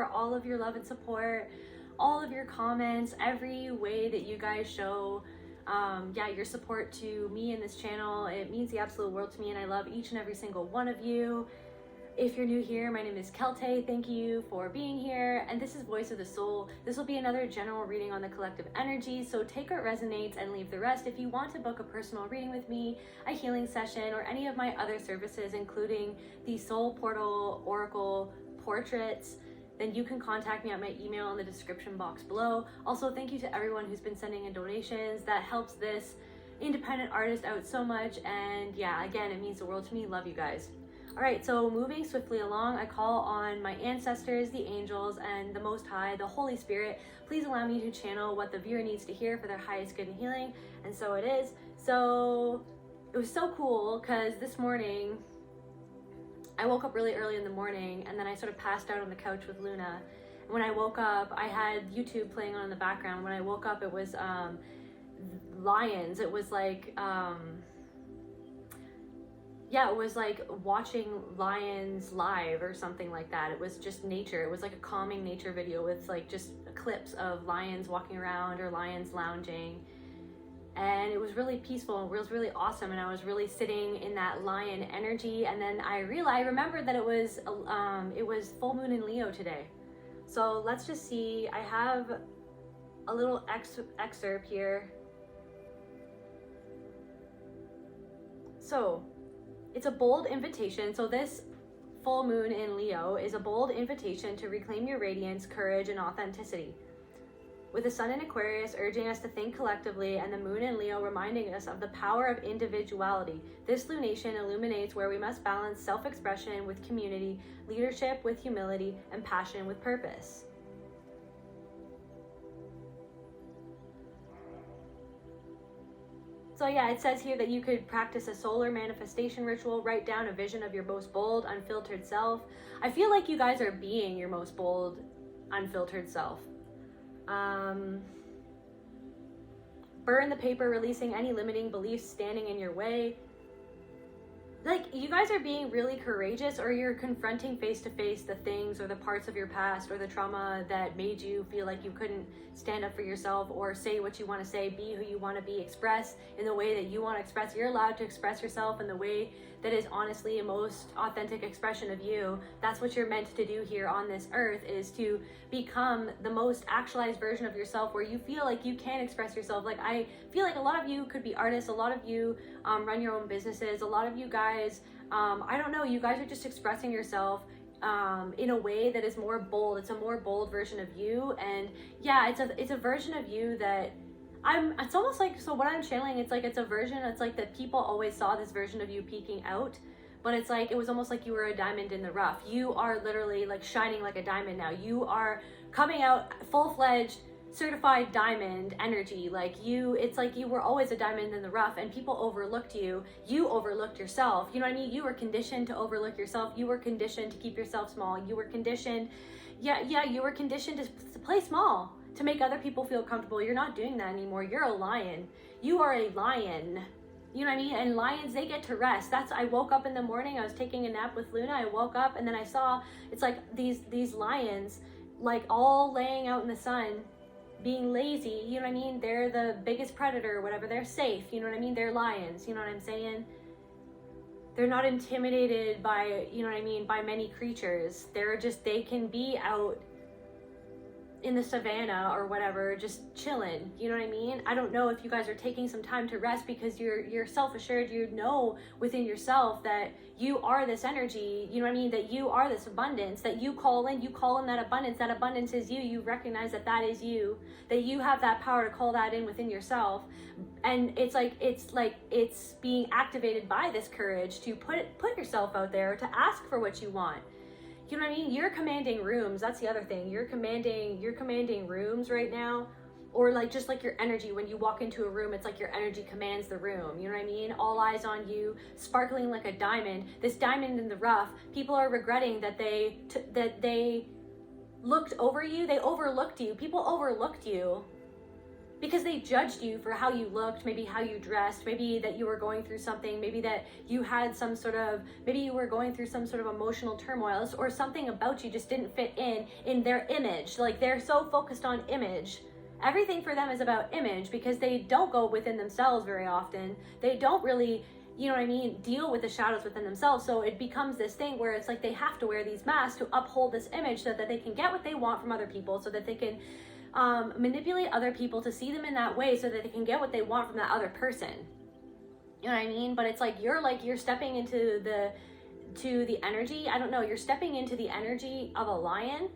for all of your love and support, all of your comments, every way that you guys show your support to me and this channel. It means the absolute world to me, and I love each and every single one of you. If you're new here, my name is Kelte. Thank you for being here. And this is Voice of the Soul. This will be another general reading on the collective energy. So take what resonates and leave the rest. If you want to book a personal reading with me, a healing session, or any of my other services, including the Soul Portal Oracle portraits, then you can contact me at my email in the description box below. Also, thank you to everyone who's been sending in donations. That helps this independent artist out so much. And yeah, again, it means the world to me. Love you guys. All right, so moving swiftly along, I call on my ancestors, the angels, and the Most High, the Holy Spirit. Please allow me to channel what the viewer needs to hear for their highest good and healing. And so it is. So it was so cool because this morning, I woke up really early in the morning, and then I sort of passed out on the couch with Luna. And when I woke up, I had YouTube playing on in the background. When I woke up, it was lions. It was like... it was like watching lions live or something like that. It was just nature. It was like a calming nature video with like just clips of lions walking around or lions lounging. And it was really peaceful and it was really awesome. And I was really sitting in that lion energy. And then I remembered that it was full moon in Leo today. So let's just see. I have a little excerpt here. So it's a bold invitation. So this full moon in Leo is a bold invitation to reclaim your radiance, courage, and authenticity. With the sun in Aquarius urging us to think collectively and the moon in Leo reminding us of the power of individuality, this lunation illuminates where we must balance self-expression with community, leadership with humility, and passion with purpose. So yeah, it says here that you could practice a solar manifestation ritual, write down a vision of your most bold, unfiltered self. I feel like you guys are being your most bold, unfiltered self. Burn the paper, releasing any limiting beliefs standing in your way. Like, you guys are being really courageous, or you're confronting face to face the things or the parts of your past or the trauma that made you feel like you couldn't stand up for yourself or say what you want to say, be who you want to be, express in the way that you want to express. You're allowed to express yourself in the way that is honestly a most authentic expression of you. That's what you're meant to do here on this earth, is to become the most actualized version of yourself where you feel like you can express yourself. Like, I feel like a lot of you could be artists, a lot of you run your own businesses, a lot of you guys, I don't know, you guys are just expressing yourself in a way that is more bold. It's a more bold version of you. And yeah, it's a version of you that it's almost like, so what I'm channeling, it's like, it's a version, it's like that people always saw this version of you peeking out, but it's like, it was almost like you were a diamond in the rough. You are literally like shining like a diamond now. You are coming out full-fledged, certified diamond energy. Like it's like you were always a diamond in the rough, and people overlooked you. You overlooked yourself. You know what I mean? You were conditioned to overlook yourself. You were conditioned to keep yourself small. You were conditioned, you were conditioned to play small, to make other people feel comfortable. You're not doing that anymore. You're a lion. You are a lion. You know what I mean? And lions, they get to rest. I woke up in the morning, I was taking a nap with Luna. I woke up and then I saw, it's like these lions, like all laying out in the sun, being lazy. You know what I mean? They're the biggest predator or whatever. They're safe. You know what I mean? They're lions. You know what I'm saying? They're not intimidated by, you know what I mean, by many creatures. They can be out in the savannah or whatever, just chilling. You know what I mean? I don't know if you guys are taking some time to rest because you're self-assured. You know within yourself that you are this energy, you know what I mean, that you are this abundance, that you call in that abundance. That abundance is you. You recognize that is you, that you have that power to call that in within yourself. And it's being activated by this courage to put yourself out there, to ask for what you want. You know what I mean? You're commanding rooms. That's the other thing. You're commanding rooms right now. Or like, just like your energy, when you walk into a room, it's like your energy commands the room. You know what I mean? All eyes on you, sparkling like a diamond. This diamond in the rough. People are regretting that they looked over you. They overlooked you. People overlooked you. because they judged you for how you looked, maybe how you dressed, maybe that you were going through something, maybe that you had some sort of, maybe you were going through some sort of emotional turmoil, or something about you just didn't fit in their image. Like, they're so focused on image. Everything for them is about image, because they don't go within themselves very often. They don't really, you know what I mean, deal with the shadows within themselves. So it becomes this thing where it's like they have to wear these masks to uphold this image so that they can get what they want from other people, so that they can manipulate other people to see them in that way, so that they can get what they want from that other person. You know what I mean? But it's like you're stepping into the energy. I don't know. You're stepping into the energy of a lion,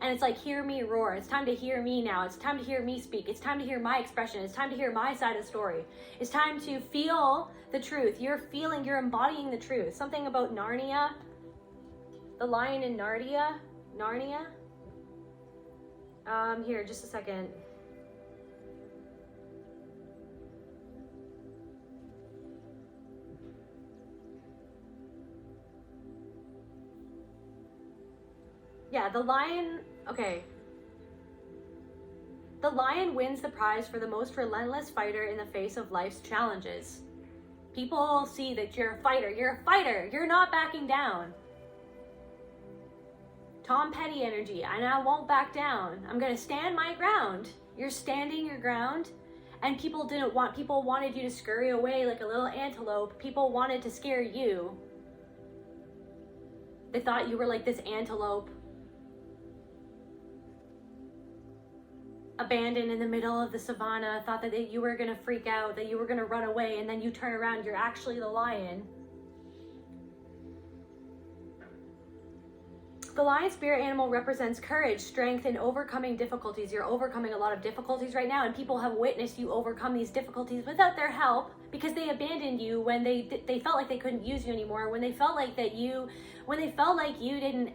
and it's like, hear me roar. It's time to hear me now. It's time to hear me speak. It's time to hear my expression. It's time to hear my side of the story. It's time to feel the truth. You're embodying the truth. Something about Narnia, the lion in Narnia. Here, just a second. Yeah, the lion, okay. The lion wins the prize for the most relentless fighter in the face of life's challenges. People see that you're a fighter. You're not backing down. Tom Petty energy, and I won't back down. I'm gonna stand my ground. You're standing your ground, and people wanted you to scurry away like a little antelope. People wanted to scare you. They thought you were like this antelope, abandoned in the middle of the savannah, thought that you were gonna freak out, that you were gonna run away, and then you turn around, you're actually the lion. The lion spirit animal represents courage, strength, and overcoming difficulties. You're overcoming a lot of difficulties right now, and people have witnessed you overcome these difficulties without their help, because they abandoned you when they felt like they couldn't use you anymore, when they felt like you didn't,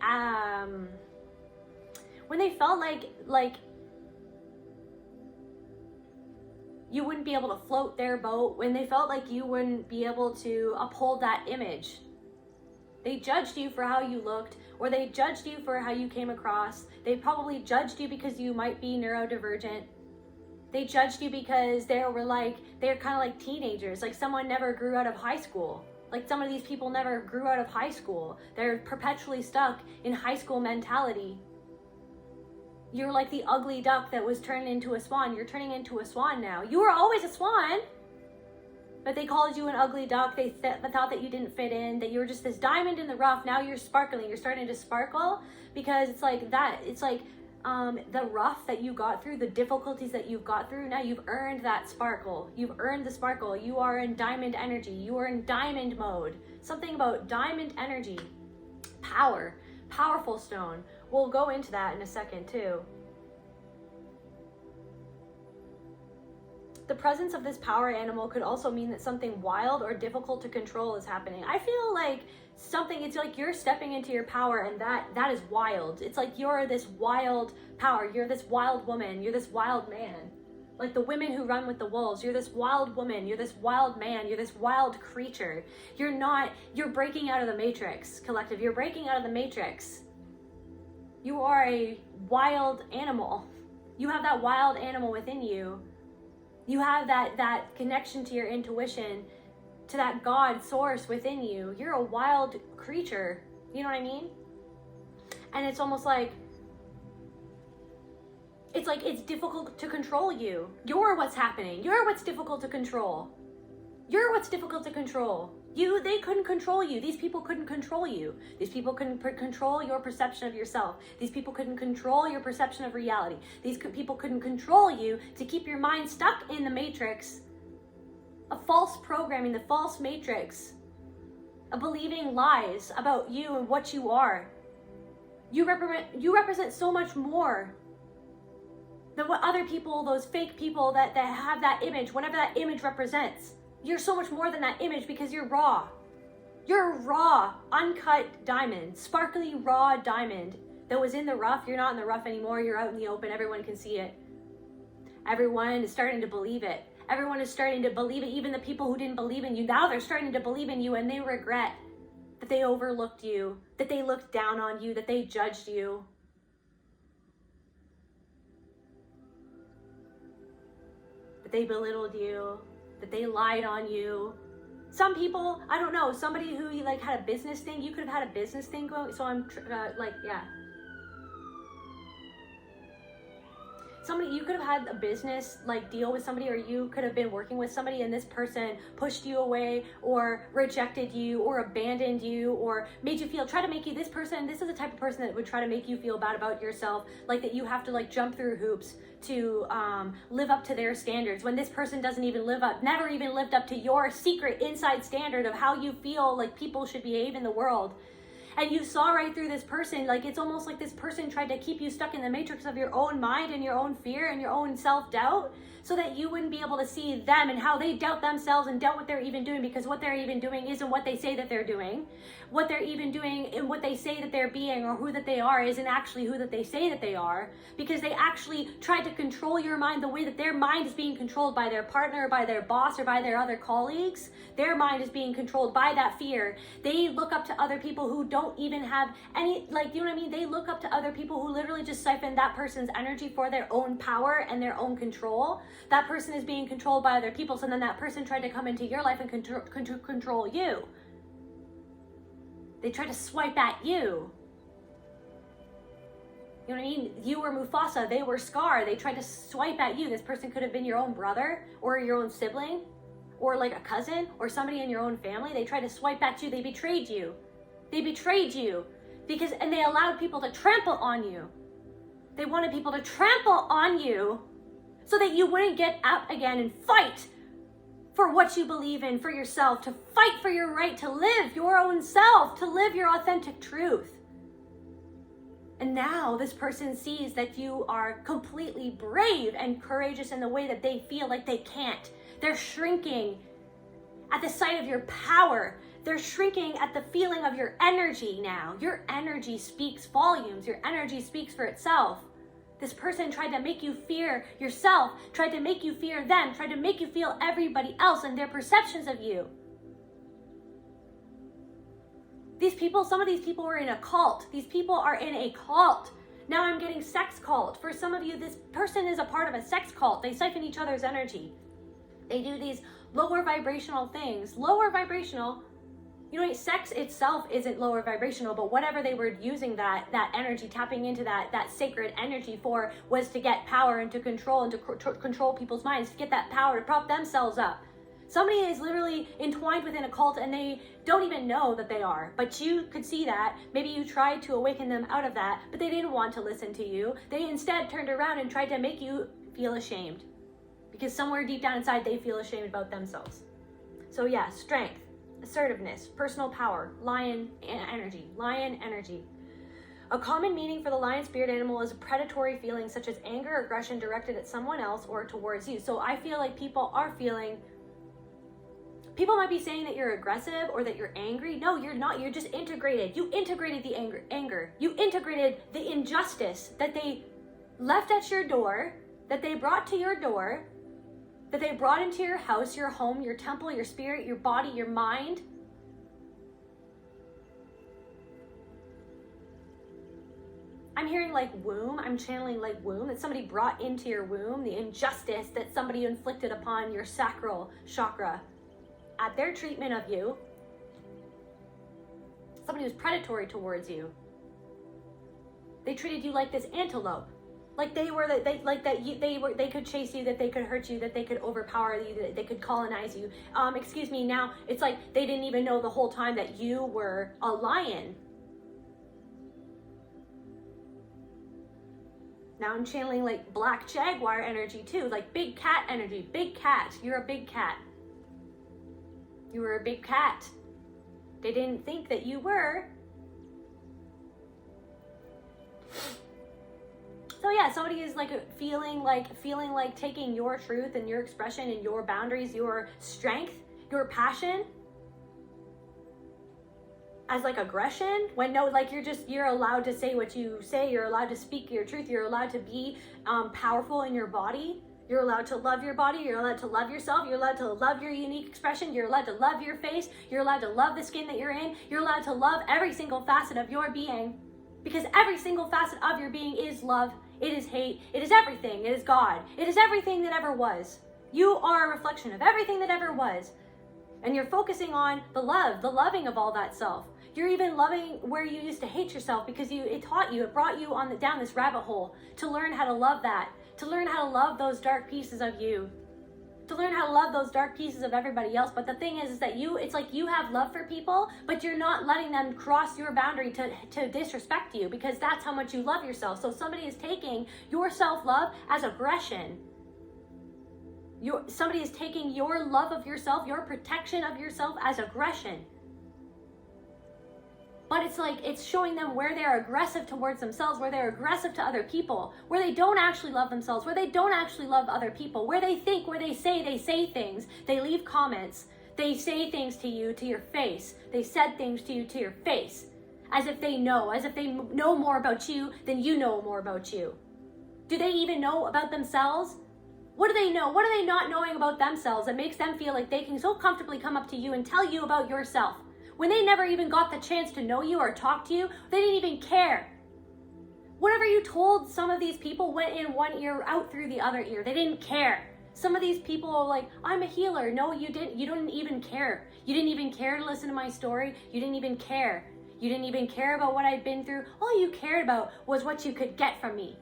when they felt like you wouldn't be able to float their boat, when they felt like you wouldn't be able to uphold that image. They judged you for how you looked, or they judged you for how you came across. They probably judged you because you might be neurodivergent. They judged you because they're kind of like teenagers, like someone never grew out of high school. Like, some of these people never grew out of high school. They're perpetually stuck in high school mentality. You're like the ugly duck that was turned into a swan. You're turning into a swan now. You were always a swan, but they called you an ugly duck. They thought that you didn't fit in, that you were just this diamond in the rough. Now you're sparkling. You're starting to sparkle, because it's like that. It's like the rough that you got through, the difficulties that you've got through. Now you've earned that sparkle. You've earned the sparkle. You are in diamond energy. You are in diamond mode. Something about diamond energy. Powerful stone. We'll go into that in a second too. The presence of this power animal could also mean that something wild or difficult to control is happening. I feel like it's like you're stepping into your power, and that is wild. It's like you're this wild power. You're this wild woman. You're this wild man. Like the women who run with the wolves. You're this wild woman. You're this wild man. You're this wild creature. You're breaking out of the matrix, collective. You're breaking out of the matrix. You are a wild animal. You have that wild animal within you. You have that connection to your intuition, to that God source within you. You're a wild creature. You know what I mean? And it's almost like, it's difficult to control you. You're what's happening. You're what's difficult to control. You're what's difficult to control. They couldn't control you. These people couldn't control you. These people couldn't control your perception of yourself. These people couldn't control your perception of reality. These people couldn't control you to keep your mind stuck in the matrix of false programming, the false matrix of believing lies about you and what you are. You represent so much more than what other people, those fake people that have that image, whatever that image represents. You're so much more than that image, because you're raw. You're a raw, uncut diamond, sparkly raw diamond that was in the rough. You're not in the rough anymore. You're out in the open. Everyone can see it. Everyone is starting to believe it. Everyone is starting to believe it. Even the people who didn't believe in you, now they're starting to believe in you, and they regret that they overlooked you, that they looked down on you, that they judged you. they belittled you, that they lied on you. Some people, I don't know, somebody who like had a business thing, you could have had a business thing going, so I'm like, yeah. Somebody, you could have had a business like deal with somebody, or you could have been working with somebody and this person pushed you away or rejected you or abandoned you or made you feel, try to make you, this is the type of person that would try to make you feel bad about yourself, like that you have to like jump through hoops to live up to their standards, when this person doesn't even never even lived up to your secret inside standard of how you feel like people should behave in the world. And you saw right through this person, like it's almost like this person tried to keep you stuck in the matrix of your own mind and your own fear and your own self-doubt, so that you wouldn't be able to see them and how they doubt themselves and doubt what they're even doing, because what they're even doing isn't what they say that they're doing. What they're even doing and what they say that they're being or who that they are isn't actually who that they say that they are, because they actually tried to control your mind the way that their mind is being controlled by their partner or by their boss or by their other colleagues. Their mind is being controlled by that fear. They look up to other people who don't even have any, like, you know what I mean? They look up to other people who literally just siphon that person's energy for their own power and their own control. That person is being controlled by other people, so then that person tried to come into your life and control you. They tried to swipe at you. You know what I mean? You were Mufasa, they were Scar. They tried to swipe at you. This person could have been your own brother or your own sibling or like a cousin or somebody in your own family. They tried to swipe at you. They betrayed you. They betrayed you and they allowed people to trample on you. They wanted people to trample on you so that you wouldn't get up again and fight for what you believe in, for yourself, to fight for your right to live your own self, to live your authentic truth. And now this person sees that you are completely brave and courageous in the way that they feel like they can't. They're shrinking at the sight of your power. They're shrinking at the feeling of your energy now. Your energy speaks volumes. Your energy speaks for itself. This person tried to make you fear yourself, tried to make you fear them, tried to make you feel everybody else and their perceptions of you. These people, some of these people were in a cult. These people are in a cult. Now I'm getting sex cult. For some of you, this person is a part of a sex cult. They siphon each other's energy. They do these lower vibrational things. Lower vibrational, you know, sex itself isn't lower vibrational, but whatever they were using that energy, tapping into that sacred energy for, was to get power and to control and to control people's minds, to get that power to prop themselves up. Somebody is literally entwined within a cult and they don't even know that they are, but you could see that. Maybe you tried to awaken them out of that, but they didn't want to listen to you. They instead turned around and tried to make you feel ashamed, because somewhere deep down inside they feel ashamed about themselves. So yeah, strength, assertiveness, personal power, lion energy. A common meaning for the lion spirit animal is a predatory feeling such as anger or aggression directed at someone else or towards you. So I feel like people might be saying that you're aggressive or that you're angry. No, you're not. You're just integrated. You integrated the anger. You integrated the injustice that they left at your door, that they brought to your door, that they brought into your house, your home, your temple, your spirit, your body, your mind. I'm hearing like womb. I'm channeling like womb, that somebody brought into your womb, the injustice that somebody inflicted upon your sacral chakra at their treatment of you. Somebody was predatory towards you. They treated you like this antelope. Like they could chase you, that they could hurt you, that they could overpower you, that they could colonize you. Now it's like they didn't even know the whole time that you were a lion. Now I'm channeling like black jaguar energy too, like big cat energy. Big cat, you're a big cat. You were a big cat. They didn't think that you were. So yeah, somebody is like feeling like taking your truth and your expression and your boundaries, your strength, your passion as like aggression, when no, like you're allowed to say what you say, you're allowed to speak your truth, you're allowed to be powerful in your body. You're allowed to love your body, you're allowed to love yourself, you're allowed to love your unique expression, you're allowed to love your face, you're allowed to love the skin that you're in, you're allowed to love every single facet of your being, because every single facet of your being is love, it is hate, it is everything, it is God, it is everything that ever was. You are a reflection of everything that ever was. And you're focusing on the love, the loving of all that self. You're even loving where you used to hate yourself because it taught you, it brought you down this rabbit hole to learn how to love that, to learn how to love those dark pieces of you, to learn how to love those dark pieces of everybody else. But the thing is that it's like you have love for people, but you're not letting them cross your boundary to disrespect you, because that's how much you love yourself. So somebody is taking your self-love as aggression. Somebody is taking your love of yourself, your protection of yourself as aggression. But it's like, it's showing them where they're aggressive towards themselves, where they're aggressive to other people, where they don't actually love themselves, where they don't actually love other people, where they think, where they say things, they leave comments, they say things to you, to your face. They said things to you, to your face, as if they know more about you than you know more about you. Do they even know about themselves? What do they know? What are they not knowing about themselves that makes them feel like they can so comfortably come up to you and tell you about yourself? When they never even got the chance to know you or talk to you, they didn't even care. Whatever you told some of these people went in one ear, out through the other ear. They didn't care. Some of these people are like, I'm a healer. No, you didn't. You didn't even care. You didn't even care to listen to my story. You didn't even care. You didn't even care about what I'd been through. All you cared about was what you could get from me.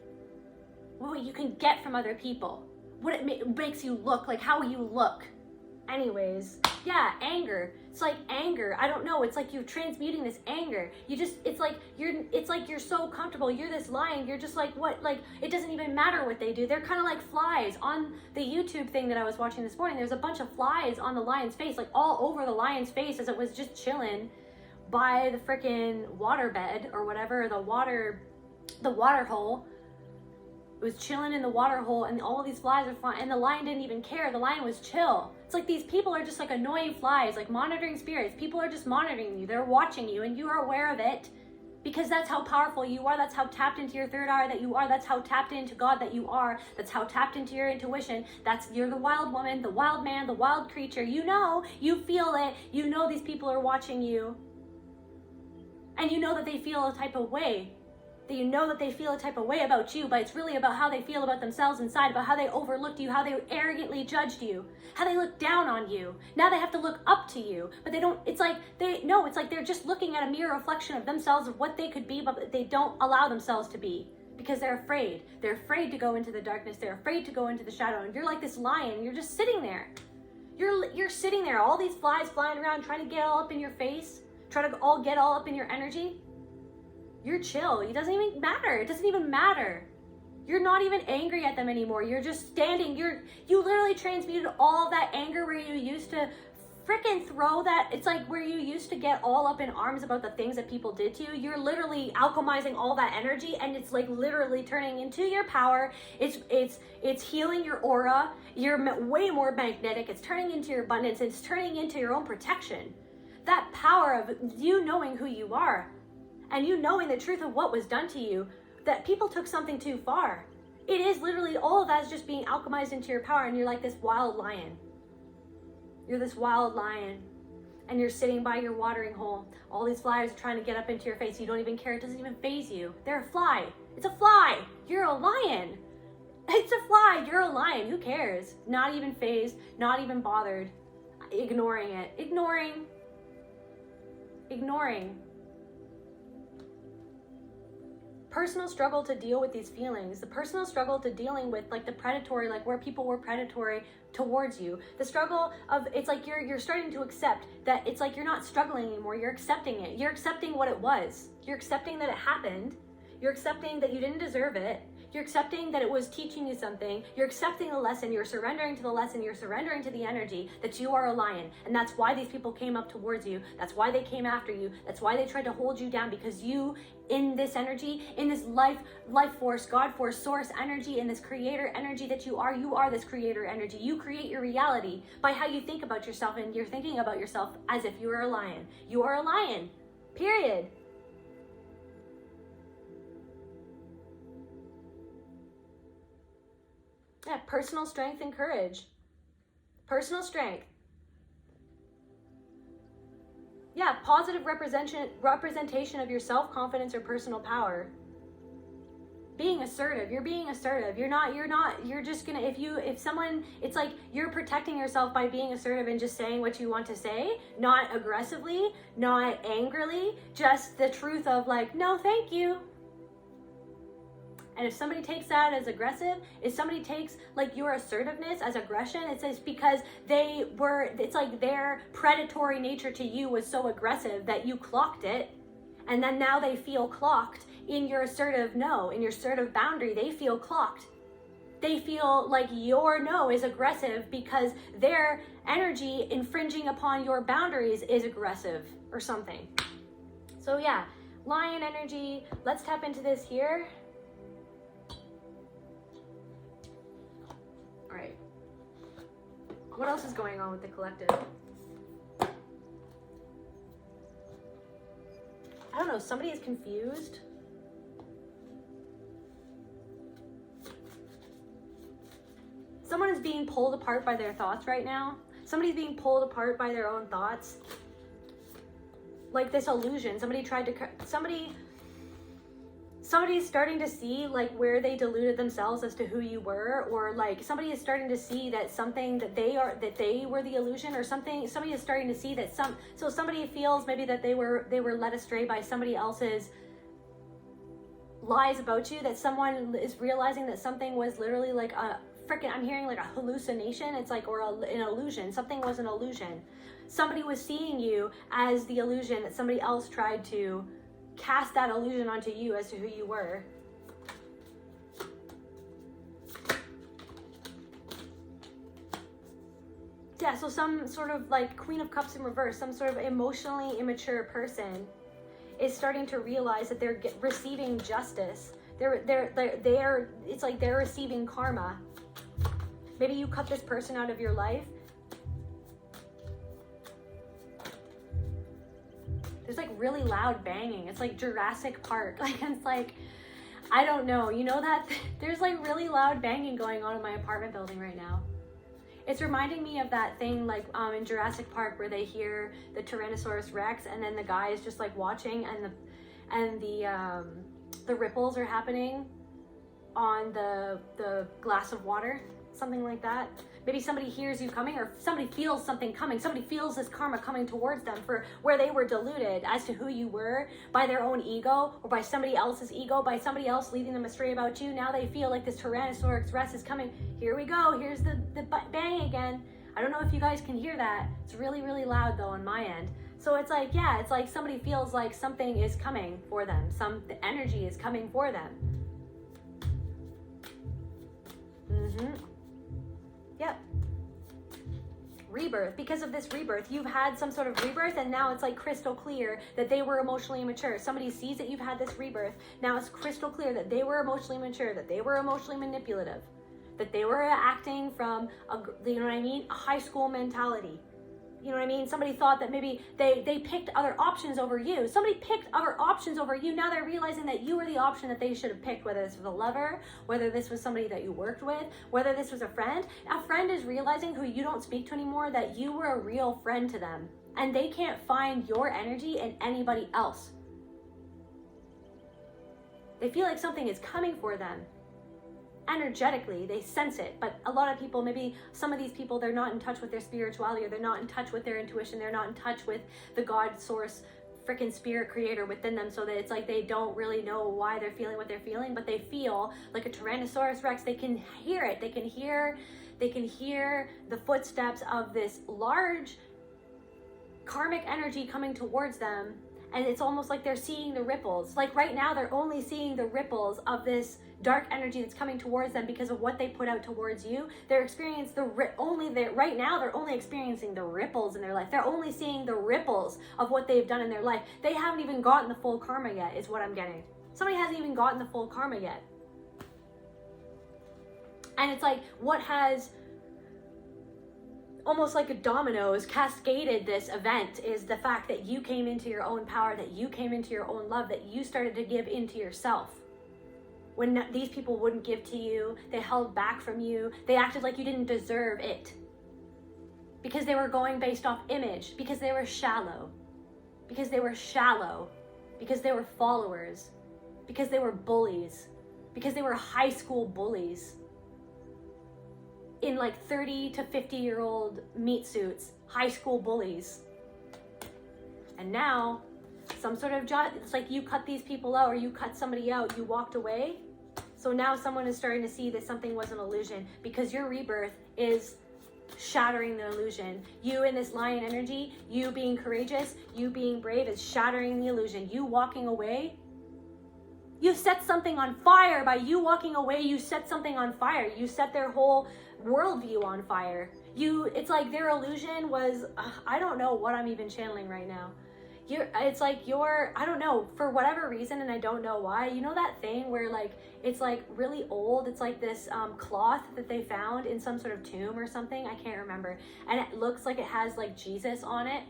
What you can get from other people. What it makes you look, like how you look. Anyways, yeah, anger. It's like anger. I don't know. It's like you're transmuting this anger. It's like you're so comfortable. You're this lion. You're just like, what? Like, it doesn't even matter what they do. They're kind of like flies. On the YouTube thing that I was watching this morning, there's a bunch of flies on the lion's face, like all over the lion's face, as it was just chilling by the freaking water bed or whatever, the water hole. It was chilling in the water hole, and all these flies are flying, and the lion didn't even care. The lion was chill. It's like these people are just like annoying flies, like monitoring spirits. People are just monitoring you. They're watching you, and you are aware of it, because that's how powerful you are. That's how tapped into your third eye that you are. That's how tapped into God that you are. That's how tapped into your intuition. You're the wild woman, the wild man, the wild creature. You know, you feel it. You know these people are watching you, and you know that they feel a type of way. That you know that they feel a type of way about you, but it's really about how they feel about themselves inside, about how they overlooked you, how they arrogantly judged you, how they looked down on you. Now they have to look up to you, but they don't, it's like they're just looking at a mirror reflection of themselves, of what they could be, but they don't allow themselves to be, because they're afraid. They're afraid to go into the darkness. They're afraid to go into the shadow, and you're like this lion. You're just sitting there. You're sitting there, all these flies flying around, trying to get all up in your face, trying to get all up in your energy. You're chill. It doesn't even matter. It doesn't even matter. You're not even angry at them anymore. You're just standing. You literally transmuted all of that anger where you used to freaking throw that. It's like where you used to get all up in arms about the things that people did to you. You're literally alchemizing all that energy, and it's like literally turning into your power. It's healing your aura. You're way more magnetic. It's turning into your abundance. It's turning into your own protection. That power of you knowing who you are. And you knowing the truth of what was done to you, that people took something too far. It is literally, all of that is just being alchemized into your power, and you're like this wild lion. You're this wild lion, and you're sitting by your watering hole. All these flies are trying to get up into your face. You don't even care. It doesn't even faze you. They're a fly. It's a fly. You're a lion. It's a fly. You're a lion. Who cares? Not even fazed, not even bothered. Ignoring it. Ignoring. Personal struggle to deal with these feelings, the personal struggle to dealing with like the predatory, like where people were predatory towards you, the struggle of, it's like you're starting to accept that it's like you're not struggling anymore. You're accepting it. You're accepting what it was. You're accepting that it happened. You're accepting that you didn't deserve it. You're accepting that it was teaching you something. You're accepting the lesson. You're surrendering to the lesson. You're surrendering to the energy that you are a lion. And that's why these people came up towards you. That's why they came after you. That's why they tried to hold you down, because you, in this energy, in this life force, God force, source energy, in this creator energy that you are this creator energy. You create your reality by how you think about yourself, and you're thinking about yourself as if you were a lion. You are a lion, period. Yeah, personal strength and courage. Personal strength. Yeah, positive representation of your self-confidence or personal power. being assertive. You're being assertive. You're just gonna, if someone, it's like you're protecting yourself by being assertive and just saying what you want to say, not aggressively, not angrily, just the truth of like, no, thank you. And if somebody takes that as aggressive, if somebody takes like your assertiveness as aggression, it's because it's like their predatory nature to you was so aggressive that you clocked it. And then now they feel clocked in your assertive no, in your assertive boundary, they feel clocked. They feel like your no is aggressive because their energy infringing upon your boundaries is aggressive or something. So yeah, lion energy, let's tap into this here. All right. What else is going on with the collective? I don't know, somebody is confused. Someone is being pulled apart by their thoughts right now. Somebody's being pulled apart by their own thoughts. Like this illusion. Somebody's starting to see like where they deluded themselves as to who you were, or like somebody is starting to see that something that they were the illusion, or something. Somebody is starting to see that so somebody feels maybe that they were led astray by somebody else's lies about you, that someone is realizing that something was literally like a I'm hearing like a hallucination. It's like, or an illusion. Something was an illusion. Somebody was seeing you as the illusion that somebody else tried to cast that illusion onto you as to who you were. Yeah, so some sort of like Queen of Cups in reverse, some sort of emotionally immature person is starting to realize that they're receiving justice. It's like they're receiving karma. Maybe you cut this person out of your life. There's like really loud banging. It's like Jurassic Park. Like, it's like, I don't know. You know that there's like really loud banging going on in my apartment building right now. It's reminding me of that thing like in Jurassic Park where they hear the Tyrannosaurus Rex and then the guy is just like watching and the ripples are happening on the glass of water. Something like that. Maybe somebody hears you coming, or somebody feels something coming. Somebody feels this karma coming towards them for where they were deluded as to who you were by their own ego, or by somebody else's ego, by somebody else leading them astray about you. Now they feel like this Tyrannosaurus Rex is coming. Here we go. Here's the bang again. I don't know if you guys can hear that. It's really, really loud though on my end. So it's like, yeah, it's like somebody feels like something is coming for them. The energy is coming for them. Yep. Rebirth. Because of this rebirth, you've had some sort of rebirth, and now it's like crystal clear that they were emotionally immature. Somebody sees that you've had this rebirth. Now it's crystal clear that they were emotionally immature, that they were emotionally manipulative, that they were acting from you know what I mean, a high school mentality. You know what I mean? Somebody thought that maybe they picked other options over you. Somebody picked other options over you. Now they're realizing that you were the option that they should have picked, whether this was a lover, whether this was somebody that you worked with, whether this was a friend. A friend is realizing, who you don't speak to anymore, that you were a real friend to them. And they can't find your energy in anybody else. They feel like something is coming for them. Energetically, they sense it. But a lot of people, maybe some of these people, they're not in touch with their spirituality, or they're not in touch with their intuition, they're not in touch with the God source freaking spirit creator within them, so that it's like they don't really know why they're feeling what they're feeling, but they feel like a Tyrannosaurus Rex. They can hear it. They can hear the footsteps of this large karmic energy coming towards them, and it's almost like they're seeing the ripples. Like right now, they're only seeing the ripples of this dark energy that's coming towards them because of what they put out towards you. They're experiencing right now they're only experiencing the ripples in their life. They're only seeing the ripples of what they've done in their life. They haven't even gotten the full karma yet, is what I'm getting. Somebody hasn't even gotten the full karma yet. And it's like, what has almost like a dominoes cascaded this event is the fact that you came into your own power, that you came into your own love, that you started to give into yourself. When these people wouldn't give to you, they held back from you, they acted like you didn't deserve it. Because they were going based off image, because they were shallow, because they were followers, because they were bullies, because they were high school bullies in like 30 to 50-year-old meat suits, high school bullies. And now some sort of job, it's like you cut these people out, or you cut somebody out, you walked away. So now someone is starting to see that something was an illusion, because your rebirth is shattering the illusion. You in this lion energy, you being courageous, you being brave, is shattering the illusion. You walking away, you set something on fire. By you walking away, you set something on fire. You set their whole worldview on fire. It's like their illusion was, I don't know what I'm even channeling right now. It's like I don't know, for whatever reason, and I don't know why, you know that thing where like, it's like really old, it's like this cloth that they found in some sort of tomb or something, I can't remember, and it looks like it has like Jesus on it.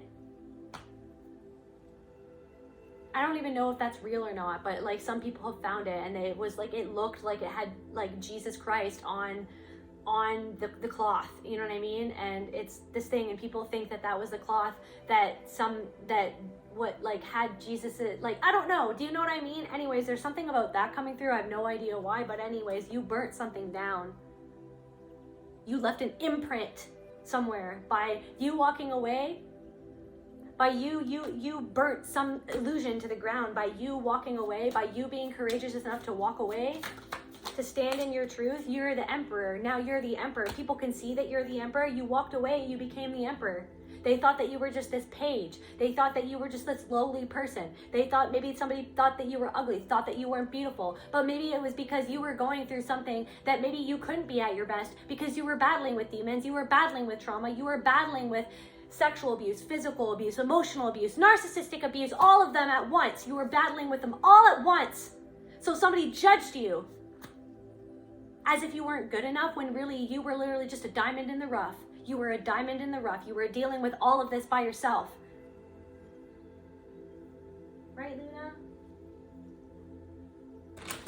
I don't even know if that's real or not, but like some people have found it, and it was like, it looked like it had like Jesus Christ on the cloth, you know what I mean? And it's this thing, and people think that was the cloth that had Jesus, like, I don't know, do you know what I mean? Anyways, there's something about that coming through. I have no idea why, but anyways, you burnt something down. You left an imprint somewhere by you walking away. By you burnt some illusion to the ground. By you walking away, by you being courageous enough to walk away, to stand in your truth. You're the emperor. Now you're the emperor. People can see that you're the emperor. You walked away, you became the emperor. They thought that you were just this page. They thought that you were just this lowly person. They thought, maybe somebody thought that you were ugly, thought that you weren't beautiful. But maybe it was because you were going through something that maybe you couldn't be at your best, because you were battling with demons, you were battling with trauma, you were battling with sexual abuse, physical abuse, emotional abuse, narcissistic abuse, all of them at once. You were battling with them all at once. So somebody judged you as if you weren't good enough, when really you were literally just a diamond in the rough. You were a diamond in the rough. You were dealing with all of this by yourself. Right, Luna?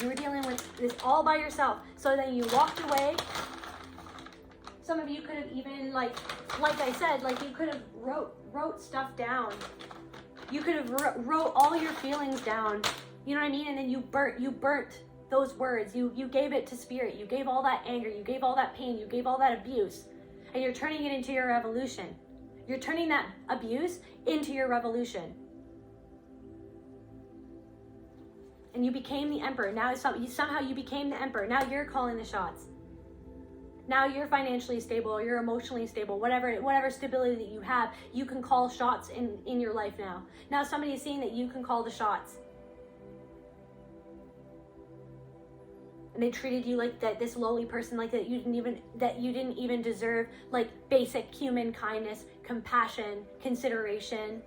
You were dealing with this all by yourself. So then you walked away. Some of you could have even, like I said, like you could have wrote stuff down. You could have wrote all your feelings down. You know what I mean? And then you burnt those words. You gave it to spirit. You gave all that anger. You gave all that pain. You gave all that abuse. And you're turning it into your revolution. You're turning that abuse into your revolution. And you became the emperor. Now somehow you became the emperor. Now you're calling the shots. Now you're financially stable, you're emotionally stable, whatever stability that you have, you can call shots in your life now. Now somebody is seeing that you can call the shots. And they treated you like that, this lowly person, like that you didn't even deserve, like basic human kindness, compassion, consideration.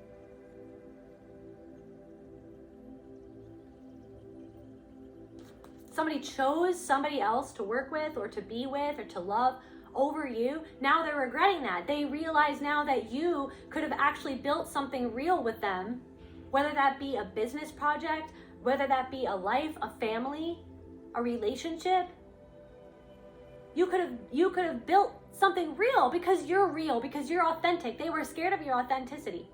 Somebody chose somebody else to work with or to be with or to love over you. Now they're regretting that. They realize now that you could have actually built something real with them, whether that be a business project, whether that be a life, a family, a relationship. You could have built something real, because you're authentic. They were scared of your authenticity.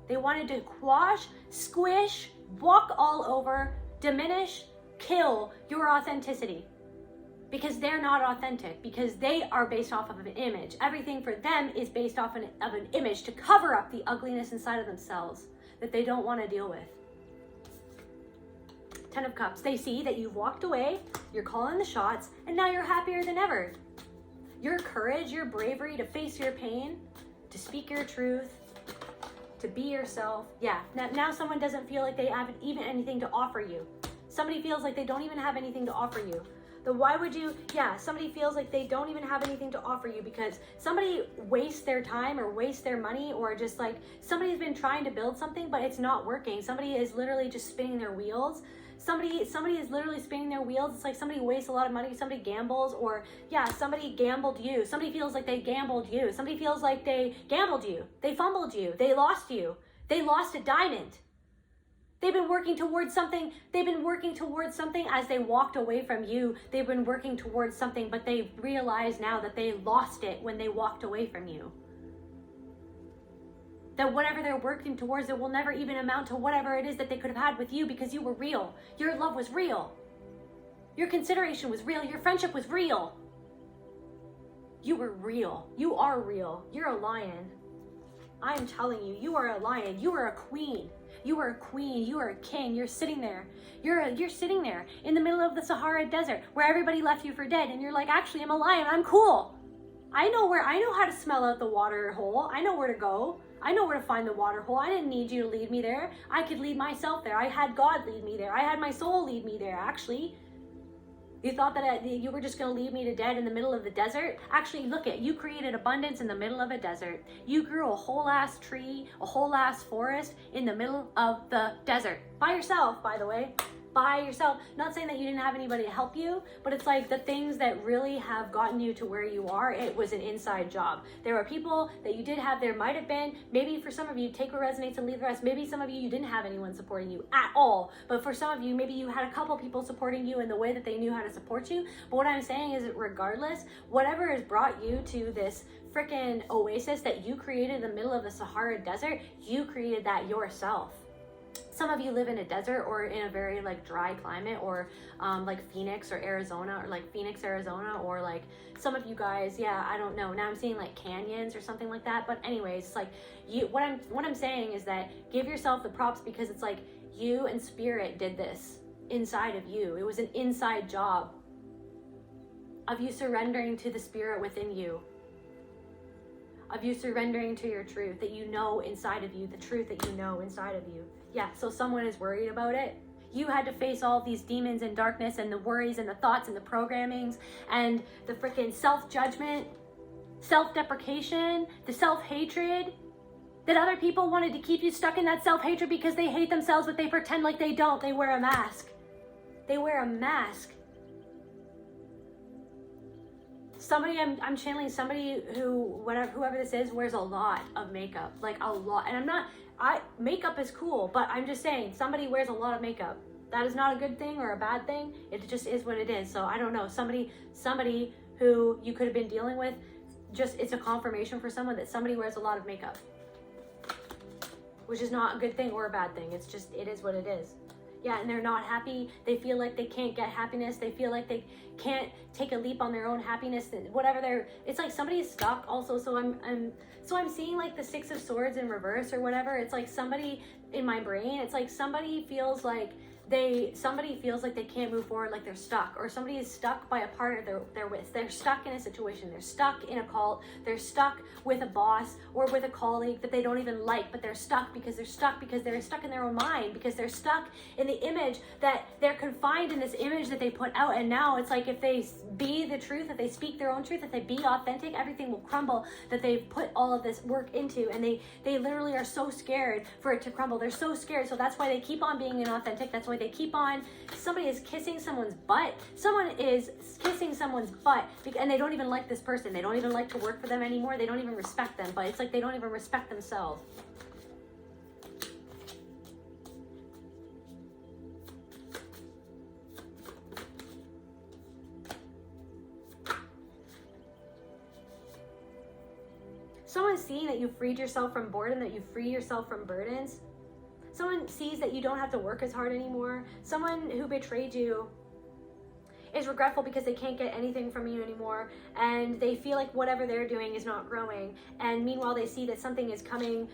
They wanted to quash, squish, walk all over, diminish, kill your authenticity, because they're not authentic, because they are based off of an image. Everything for them is based off of an image to cover up the ugliness inside of themselves that they don't want to deal with. 10 of Cups. They see that you've walked away, you're calling the shots, and now you're happier than ever. Your courage, your bravery to face your pain, to speak your truth, to be yourself. Yeah, now someone doesn't feel like they have even anything to offer you. Somebody feels like they don't even have anything to offer you. Somebody feels like they don't even have anything to offer you, because somebody wastes their time or wastes their money, or just like somebody's been trying to build something but it's not working. Somebody is literally just spinning their wheels. Somebody is literally spinning their wheels. It's like somebody wastes a lot of money. Somebody gambles, or somebody gambled you. Somebody feels like they gambled you. Somebody feels like they gambled you. They fumbled you. They lost you. They lost a diamond. They've been working towards something. As they walked away from you. They've been working towards something, but they realize now that they lost it when they walked away from you. That whatever they're working towards, it will never even amount to whatever it is that they could have had with you, because you were real. Your love was real. Your consideration was real. Your friendship was real. You were real. You are real. You're a lion. I am telling you, you are a lion. You are a queen. You are a queen. You are a king. You're sitting there. You're sitting there in the middle of the Sahara Desert where everybody left you for dead, and you're like, actually, I'm a lion. I'm cool. I know how to smell out the water hole. I know where to go. I know where to find the water hole. I didn't need you to lead me there. I could lead myself there. I had God lead me there. I had my soul lead me there, actually. You thought that you were just going to leave me to dead in the middle of the desert? Actually, look at, you created abundance in the middle of a desert. You grew a whole ass tree, a whole ass forest in the middle of the desert. By yourself, by the way. By yourself. Not saying that you didn't have anybody to help you, but it's like the things that really have gotten you to where you are, it was an inside job. There were people that you did have, there might have been, maybe for some of you, take what resonates and leave the rest. Maybe some of you didn't have anyone supporting you at all, but for some of you, maybe you had a couple people supporting you in the way that they knew how to support you. But what I'm saying is that regardless, whatever has brought you to this freaking oasis that you created in the middle of the Sahara Desert, you created that yourself. Some of you live in a desert or in a very like dry climate, or like Phoenix or Arizona, or like Phoenix, Arizona, or like some of you guys, yeah, I don't know. Now I'm seeing like canyons or something like that. But anyways, it's like what I'm saying is that give yourself the props, because it's like you and spirit did this inside of you. It was an inside job of you surrendering to the spirit within you, of you surrendering to your truth that you know inside of you, the truth that you know inside of you. Yeah, so someone is worried about it. You had to face all these demons and darkness and the worries and the thoughts and the programmings and the freaking self-judgment, self-deprecation, the self-hatred, that other people wanted to keep you stuck in that self-hatred because they hate themselves, but they pretend like they don't. They wear a mask. They wear a mask. Somebody, I'm channeling somebody who, whoever this is, wears a lot of makeup, like a lot. And makeup is cool, but I'm just saying, somebody wears a lot of makeup. That is not a good thing or a bad thing. It just is what it is. So I don't know, somebody who you could have been dealing with, just, it's a confirmation for someone that somebody wears a lot of makeup, which is not a good thing or a bad thing. It's just, it is what it is. Yeah, and they're not happy. They feel like they can't get happiness. They feel like they can't take a leap on their own happiness. Whatever it's like somebody is stuck also. So I'm seeing like the Six of Swords in reverse or whatever. It's like somebody in my brain. It's like somebody feels like they can't move forward, like they're stuck, or somebody is stuck by a partner they're with. They're stuck in a situation. They're stuck in a cult. They're stuck with a boss or with a colleague that they don't even like, but they're stuck because they're stuck in their own mind, because they're stuck in the image that they're confined in, this image that they put out. And now it's like if they be the truth, if they speak their own truth, if they be authentic, everything will crumble that they've put all of this work into. And they literally are so scared for it to crumble. They're so scared. So that's why they keep on being inauthentic. That's why they keep on, somebody is kissing someone's butt. Someone is kissing someone's butt, and they don't even like this person. They don't even like to work for them anymore. They don't even respect them, but it's like they don't even respect themselves. Someone's seeing that you freed yourself from boredom, that you free yourself from burdens. Someone sees that you don't have to work as hard anymore. Someone who betrayed you is regretful because they can't get anything from you anymore, and they feel like whatever they're doing is not growing. And meanwhile, they see that something is coming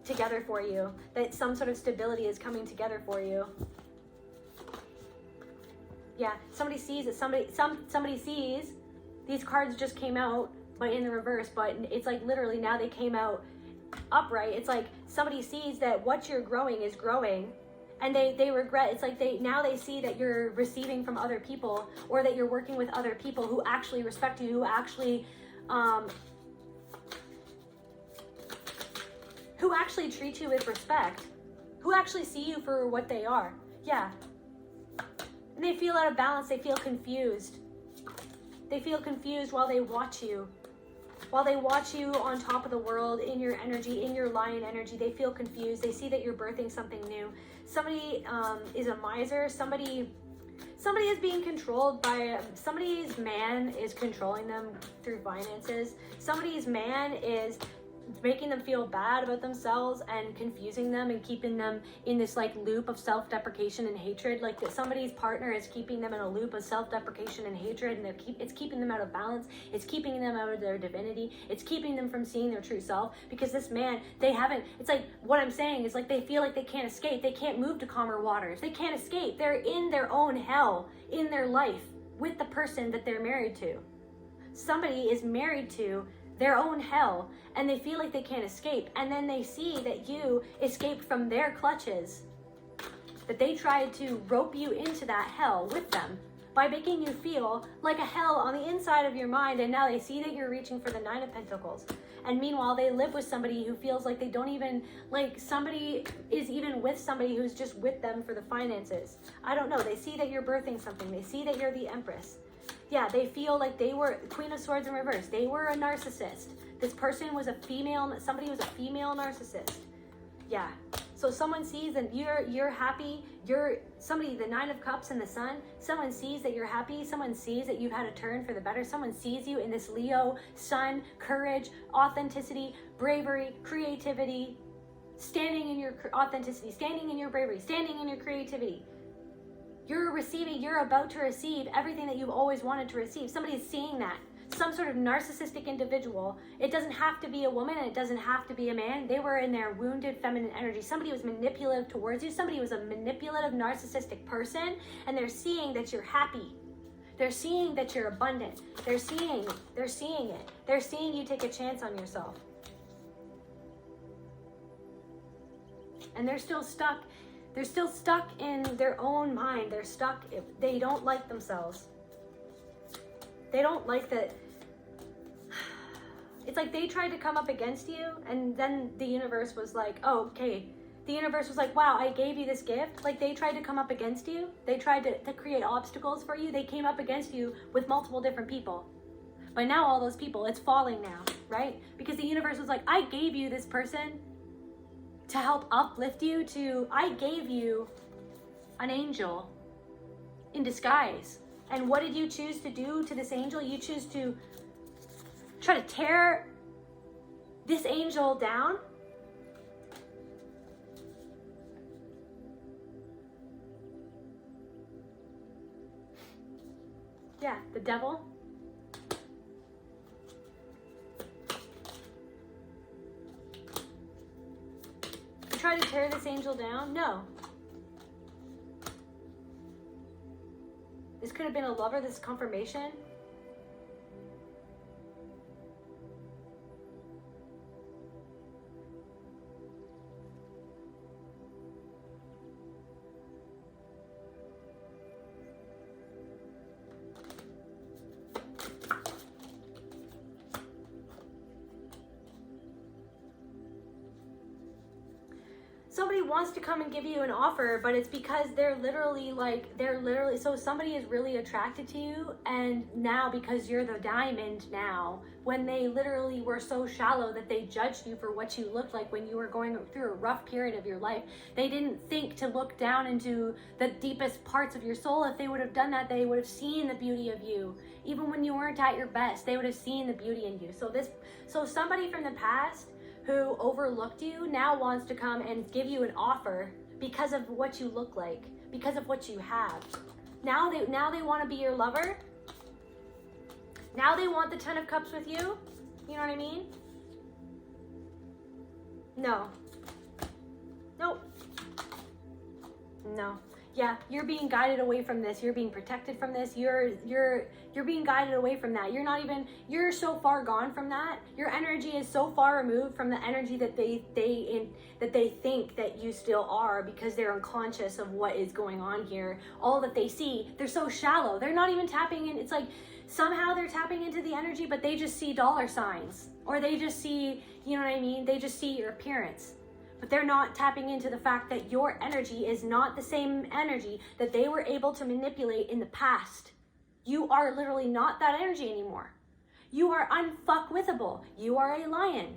together for you, that some sort of stability is coming together for you. Yeah, somebody sees that somebody sees these cards just came out, but in the reverse. But it's like literally now they came out upright. It's like somebody sees that what you're growing is growing, and they regret. It's like they see that you're receiving from other people, or that you're working with other people who actually respect you, who actually treat you with respect, who actually see you for what they are. Yeah. And they feel out of balance. They feel confused. They feel confused while they watch you. While they watch you on top of the world, in your energy, in your lion energy, they feel confused. They see that you're birthing something new. Somebody is a miser. Somebody is being controlled by, somebody's man is controlling them through finances. Somebody's man is It's making them feel bad about themselves and confusing them and keeping them in this like loop of self-deprecation and hatred. Like that somebody's partner is keeping them in a loop of self-deprecation and hatred, and it's keeping them out of balance. It's keeping them out of their divinity. It's keeping them from seeing their true self, because this man, it's like, what I'm saying is like they feel like they can't escape. They can't move to calmer waters. They can't escape. They're in their own hell in their life with the person that they're married to. Somebody is married to their own hell, and they feel like they can't escape, and then they see that you escaped from their clutches, that they tried to rope you into that hell with them by making you feel like a hell on the inside of your mind, and now they see that you're reaching for the Nine of Pentacles. And meanwhile, they live with somebody who feels like they don't even, like somebody is even with somebody who's just with them for the finances. I don't know, they see that you're birthing something, they see that you're the Empress. Yeah, they feel like they were Queen of Swords in reverse. They were a narcissist. This person was somebody was a female narcissist. Yeah. So someone sees that you're happy. The Nine of Cups and the Sun. Someone sees that you're happy. Someone sees that you've had a turn for the better. Someone sees you in this Leo, Sun, courage, authenticity, bravery, creativity, standing in your authenticity, standing in your bravery, standing in your creativity. You're about to receive everything that you've always wanted to receive. Somebody's seeing that. Some sort of narcissistic individual. It doesn't have to be a woman, and it doesn't have to be a man. They were in their wounded feminine energy. Somebody was manipulative towards you. Somebody was a manipulative, narcissistic person, and they're seeing that you're happy. They're seeing that you're abundant. They're seeing it. They're seeing you take a chance on yourself. And they're still stuck. They're still stuck in their own mind. They don't like themselves. They don't like that. It's like they tried to come up against you, and then the universe was like, oh, okay. The universe was like, wow, I gave you this gift. Like they tried to come up against you. They tried to create obstacles for you. They came up against you with multiple different people. But now all those people, it's falling now, right? Because the universe was like, I gave you this person to help uplift you, I gave you an angel in disguise. And what did you choose to do to this angel? You choose to try to tear this angel down. Yeah, the devil. Try to tear this angel down? No. This could have been a lover, this confirmation. Somebody wants to come and give you an offer, but it's because so somebody is really attracted to you, and now because you're the diamond now, when they literally were so shallow that they judged you for what you looked like when you were going through a rough period of your life, they didn't think to look down into the deepest parts of your soul. If they would have done that, they would have seen the beauty of you. Even when you weren't at your best, they would have seen the beauty in you. So somebody from the past who overlooked you now wants to come and give you an offer because of what you look like, because of what you have. Now they want to be your lover. Now they want the 10 of Cups with you. You know what I mean? No. Nope. No. Yeah, you're being guided away from this. You're being protected from this. You're being guided away from that. You're so far gone from that. Your energy is so far removed from the energy that they think that you still are, because they're unconscious of what is going on here. All that they see, they're so shallow. They're not even tapping in. It's like somehow they're tapping into the energy, but they just see dollar signs, or they just see, you know what I mean? They just see your appearance. But they're not tapping into the fact that your energy is not the same energy that they were able to manipulate in the past. You are literally not that energy anymore. You are unfuckwithable. You are a lion.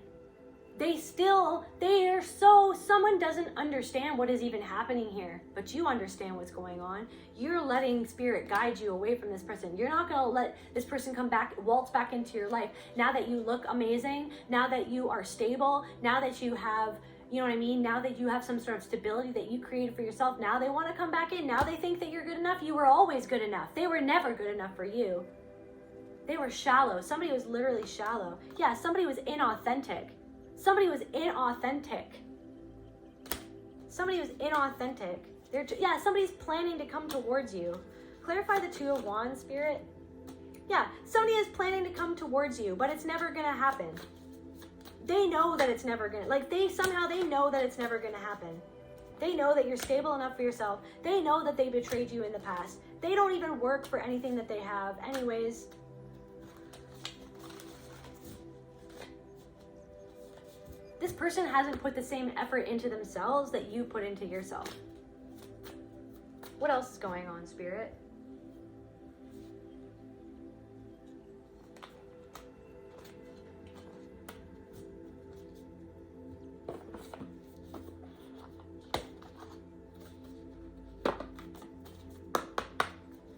someone doesn't understand what is even happening here, but you understand what's going on. You're letting spirit guide you away from this person. You're not going to let this person waltz back into your life. Now that you look amazing, now that you are stable, now that you have, you know what I mean? Now that you have some sort of stability that you created for yourself, now they want to come back in. Now they think that you're good enough. You were always good enough. They were never good enough for you. They were shallow. Somebody was literally shallow. Yeah, somebody was inauthentic. Somebody was inauthentic. Somebody was inauthentic. Somebody's planning to come towards you. Clarify the Two of Wands, Spirit. Yeah, somebody is planning to come towards you, but it's never going to happen. They know that it's never going to, they know that it's never going to happen. They know that you're stable enough for yourself. They know that they betrayed you in the past. They don't even work for anything that they have. Anyways, this person hasn't put the same effort into themselves that you put into yourself. What else is going on, Spirit?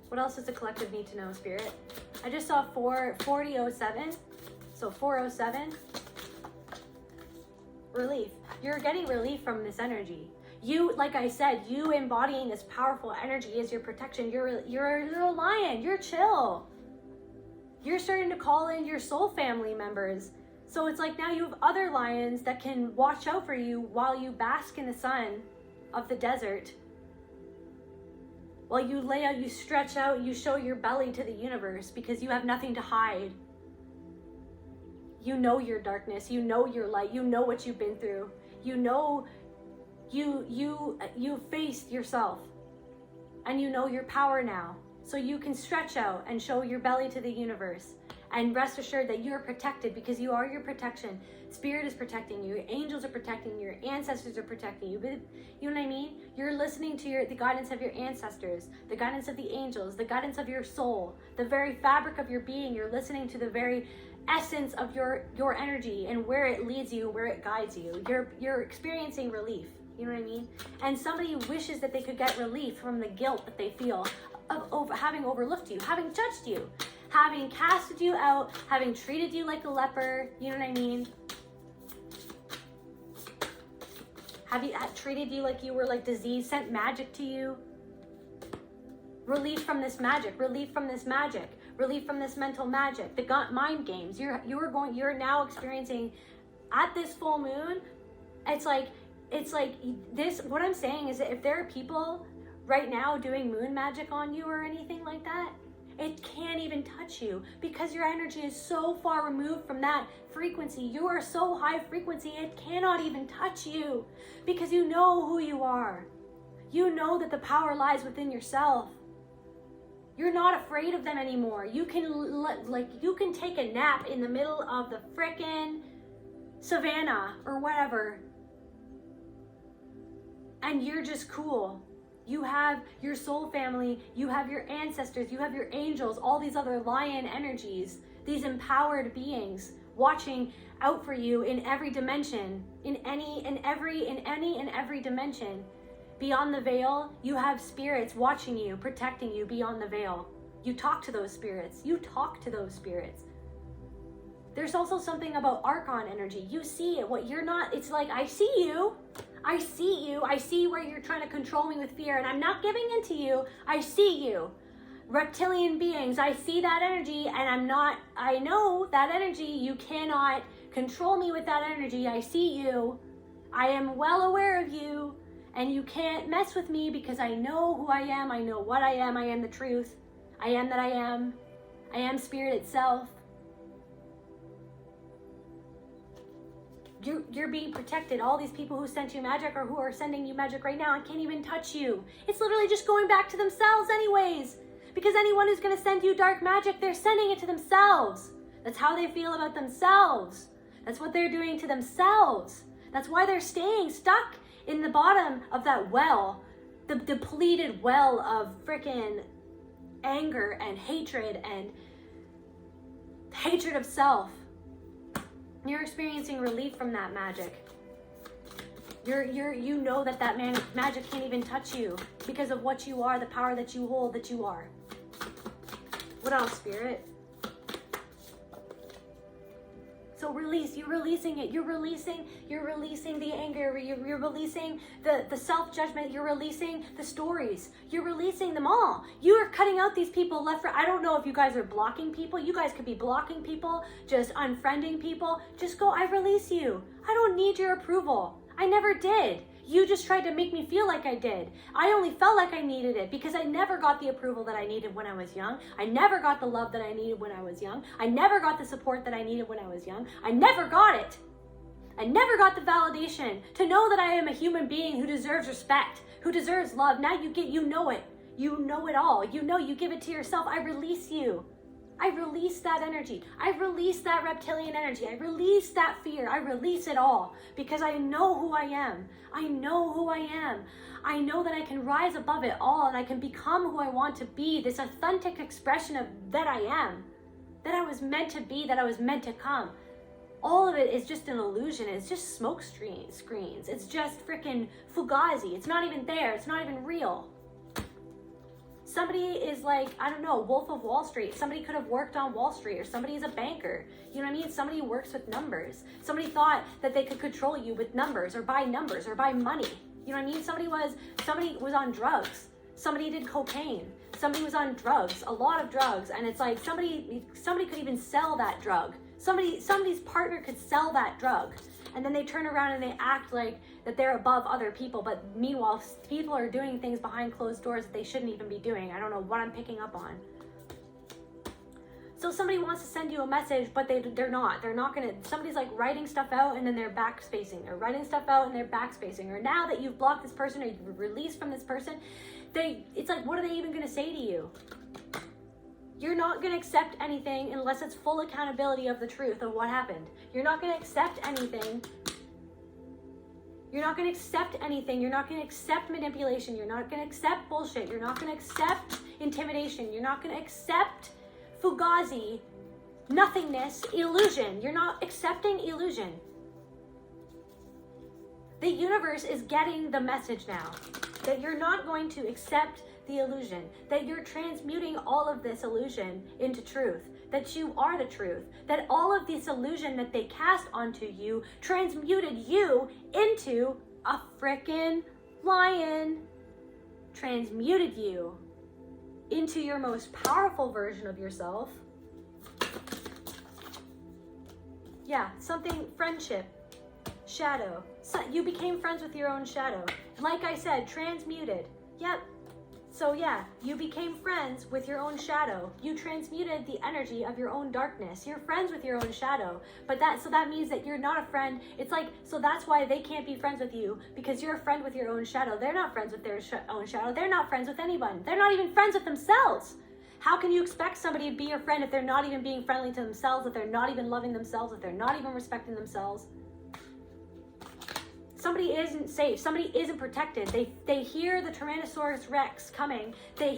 What else does the collective need to know, Spirit? I just saw 4007. So 407. Relief. You're getting relief from this energy. You, like I said, you embodying this powerful energy is your protection. You're a lion. You're chill. You're starting to call in your soul family members. So it's like now you have other lions that can watch out for you while you bask in the sun of the desert. While you lay out, you stretch out, you show your belly to the universe because you have nothing to hide. You know your darkness, you know your light, you know what you've been through. You know you faced yourself and you know your power now. So you can stretch out and show your belly to the universe and rest assured that you're protected because you are your protection. Spirit is protecting you, your angels are protecting you, your ancestors are protecting you. But you know what I mean? You're listening to the guidance of your ancestors, the guidance of the angels, the guidance of your soul, the very fabric of your being. You're listening to the very essence of your energy and where it leads you, where it guides you. You're experiencing relief. You know what I mean? And somebody wishes that they could get relief from the guilt that they feel of having overlooked you, having judged you, having casted you out, having treated you like a leper. You know what I mean? Have you treated you like you were like disease, sent magic to you? Relief from this magic, relief from this magic, relief from this mental magic, the mind games. You're now experiencing at this full moon. It's like this. What I'm saying is that if there are people right now doing moon magic on you or anything like that, it can't even touch you because your energy is so far removed from that frequency. You are so high frequency, it cannot even touch you because you know who you are. You know that the power lies within yourself. You're not afraid of them anymore. You can take a nap in the middle of the frickin' savannah or whatever, and you're just cool. You have your soul family, you have your ancestors, you have your angels, all these other lion energies, these empowered beings watching out for you in every dimension, in any and every dimension. Beyond the veil, you have spirits watching you, protecting you beyond the veil. You talk to those spirits. There's also something about Archon energy. You see it, what you're not, it's like, I see you. I see where you're trying to control me with fear, and I'm not giving in to you. I see you. Reptilian beings, I see that energy, and I know that energy. You cannot control me with that energy. I see you. I am well aware of you, and you can't mess with me because I know who I am. I know what I am. I am the truth. I am that I am. I am spirit itself. You're being protected. All these people who sent you magic or who are sending you magic right now, I can't even touch you. It's literally just going back to themselves anyways. Because anyone who's going to send you dark magic, they're sending it to themselves. That's how they feel about themselves. That's what they're doing to themselves. That's why they're staying stuck in the bottom of that well, the depleted well of freaking anger and hatred of self. You're experiencing relief from that magic. You know that magic can't even touch you because of what you are, the power that you hold, that you are. What else, Spirit? So release, you're releasing it. You're releasing the anger. You're releasing the self-judgment. You're releasing the stories. You're releasing them all. You are cutting out these people left, right. I don't know if you guys are blocking people. You guys could be blocking people, just unfriending people. Just go, I release you. I don't need your approval. I never did. You just tried to make me feel like I did. I only felt like I needed it because I never got the approval that I needed when I was young. I never got the love that I needed when I was young. I never got the support that I needed when I was young. I never got it. I never got the validation to know that I am a human being who deserves respect, who deserves love. Now you know it. You know it all. You give it to yourself. I release you. I release that energy. I release that reptilian energy. I release that fear. I release it all because I know who I am. I know who I am. I know that I can rise above it all and I can become who I want to be, this authentic expression of that I am, that I was meant to be, that I was meant to come. All of it is just an illusion. It's just smoke screens. It's just freaking fugazi. It's not even there. It's not even real. Somebody is like, I don't know, Wolf of Wall Street. Somebody could have worked on Wall Street, or somebody is a banker. You know what I mean? Somebody works with numbers. Somebody thought that they could control you with numbers or buy money. You know what I mean? Somebody was on drugs. Somebody did cocaine. Somebody was on drugs, a lot of drugs. And it's like somebody could even sell that drug. Somebody's partner could sell that drug. And then they turn around and they act like that they're above other people. But meanwhile, people are doing things behind closed doors that they shouldn't even be doing. I don't know what I'm picking up on. So somebody wants to send you a message, but they're not. They're not going to. Somebody's like writing stuff out and then they're backspacing. They're writing stuff out and they're backspacing. Or now that you've blocked this person or you've released from this person, it's like, what are they even going to say to you? You're not going to accept anything unless it's full accountability of the truth of what happened. You're not going to accept anything. You're not going to accept anything. You're not going to accept manipulation. You're not going to accept bullshit. You're not going to accept intimidation. You're not going to accept fugazi, nothingness, illusion. You're not accepting illusion. The universe is getting the message now that you're not going to accept the illusion, that you're transmuting all of this illusion into truth, that you are the truth, that all of this illusion that they cast onto you transmuted you into a frickin' lion, transmuted you into your most powerful version of yourself. Yeah, friendship, shadow. So you became friends with your own shadow. Like I said, transmuted. Yep. So yeah, you became friends with your own shadow. You transmuted the energy of your own darkness. You're friends with your own shadow. But that means that you're not a friend. It's like, so that's why they can't be friends with you, because you're a friend with your own shadow. They're not friends with their own shadow. They're not friends with anyone. They're not even friends with themselves. How can you expect somebody to be your friend if they're not even being friendly to themselves, if they're not even loving themselves, if they're not even respecting themselves? Somebody isn't safe. Somebody isn't protected. They hear the Tyrannosaurus Rex coming. They're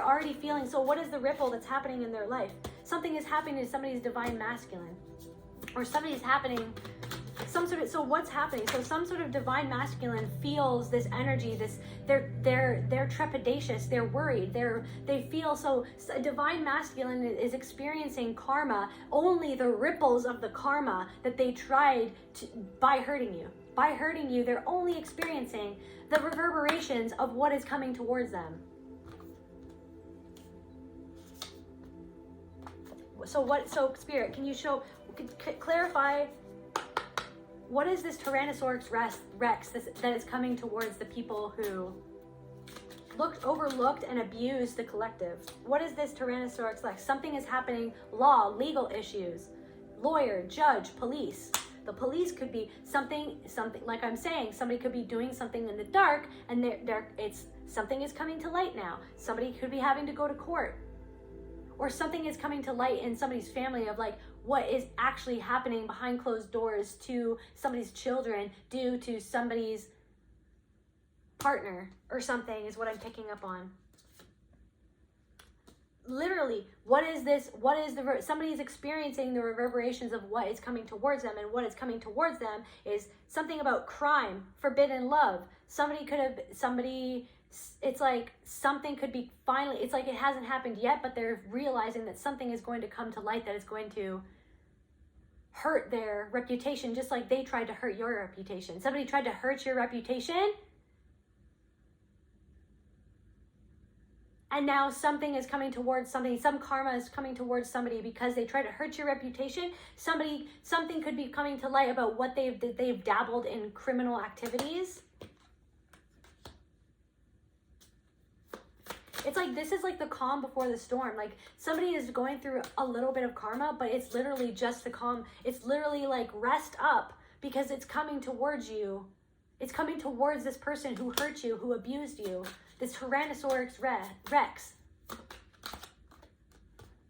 already feeling. So what is the ripple that's happening in their life? Something is happening to somebody's divine masculine. Or somebody's happening, so what's happening? So some sort of divine masculine feels this energy, they're trepidatious, they're worried, they feel so a divine masculine is experiencing karma, only the ripples of the karma that they tried by hurting you. By hurting you, they're only experiencing the reverberations of what is coming towards them. So Spirit, can you clarify, what is this Tyrannosaurus Rex that is coming towards the people who overlooked and abused the collective? What is this Tyrannosaurus Rex? Something is happening, law, legal issues, lawyer, judge, police. The police could be something like I'm saying, somebody could be doing something in the dark and something is coming to light now. Somebody could be having to go to court. Or something is coming to light in somebody's family of like what is actually happening behind closed doors to somebody's children due to somebody's partner or something is what I'm picking up on. literally, what is this? Somebody's experiencing the reverberations of what is coming towards them, and what is coming towards them is something about crime, forbidden love. It's like something could be finally, it's like it hasn't happened yet, but they're realizing that something is going to come to light that is going to hurt their reputation, just like they tried to hurt your reputation. Somebody tried to hurt your reputation, and now something is coming towards something. Some karma is coming towards somebody because they tried to hurt your reputation. Something could be coming to light about what they've dabbled in criminal activities. It's like, this is like the calm before the storm. Like, somebody is going through a little bit of karma, but it's literally just the calm. It's literally like, rest up, because it's coming towards you. It's coming towards this person who hurt you, who abused you. This Tyrannosaurus Rex.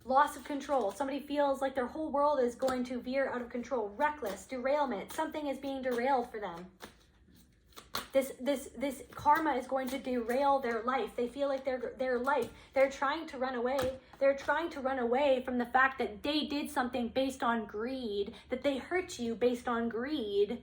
Loss of control. Somebody feels like their whole world is going to veer out of control. Reckless, derailment. Something is being derailed for them. This karma is going to derail their life. They feel like their life. They're trying to run away. They're trying to run away from the fact that they did something based on greed, that they hurt you based on greed,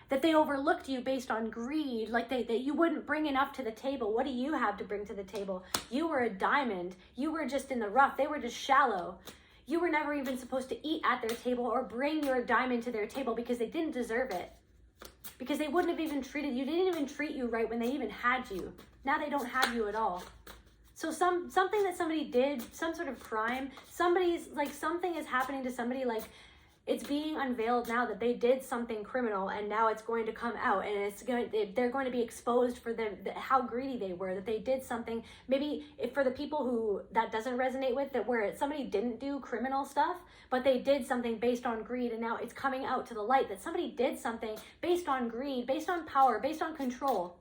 that they overlooked you based on greed, like that you wouldn't bring enough to the table. What do you have to bring to the table? You were a diamond. You were just in the rough. They were just shallow. You were never even supposed to eat at their table or bring your diamond to their table, because they didn't deserve it. Because they wouldn't have even treated you. They didn't even treat you right when they even had you. Now they don't have you at all. So something that somebody did, some sort of crime, something is happening to somebody, like it's being unveiled now that they did something criminal, and now it's going to come out, and they're going to be exposed for how greedy they were, that they did something. Maybe for the people who that doesn't resonate with, that where somebody didn't do criminal stuff, but they did something based on greed, and now it's coming out to the light that somebody did something based on greed, based on power, based on control.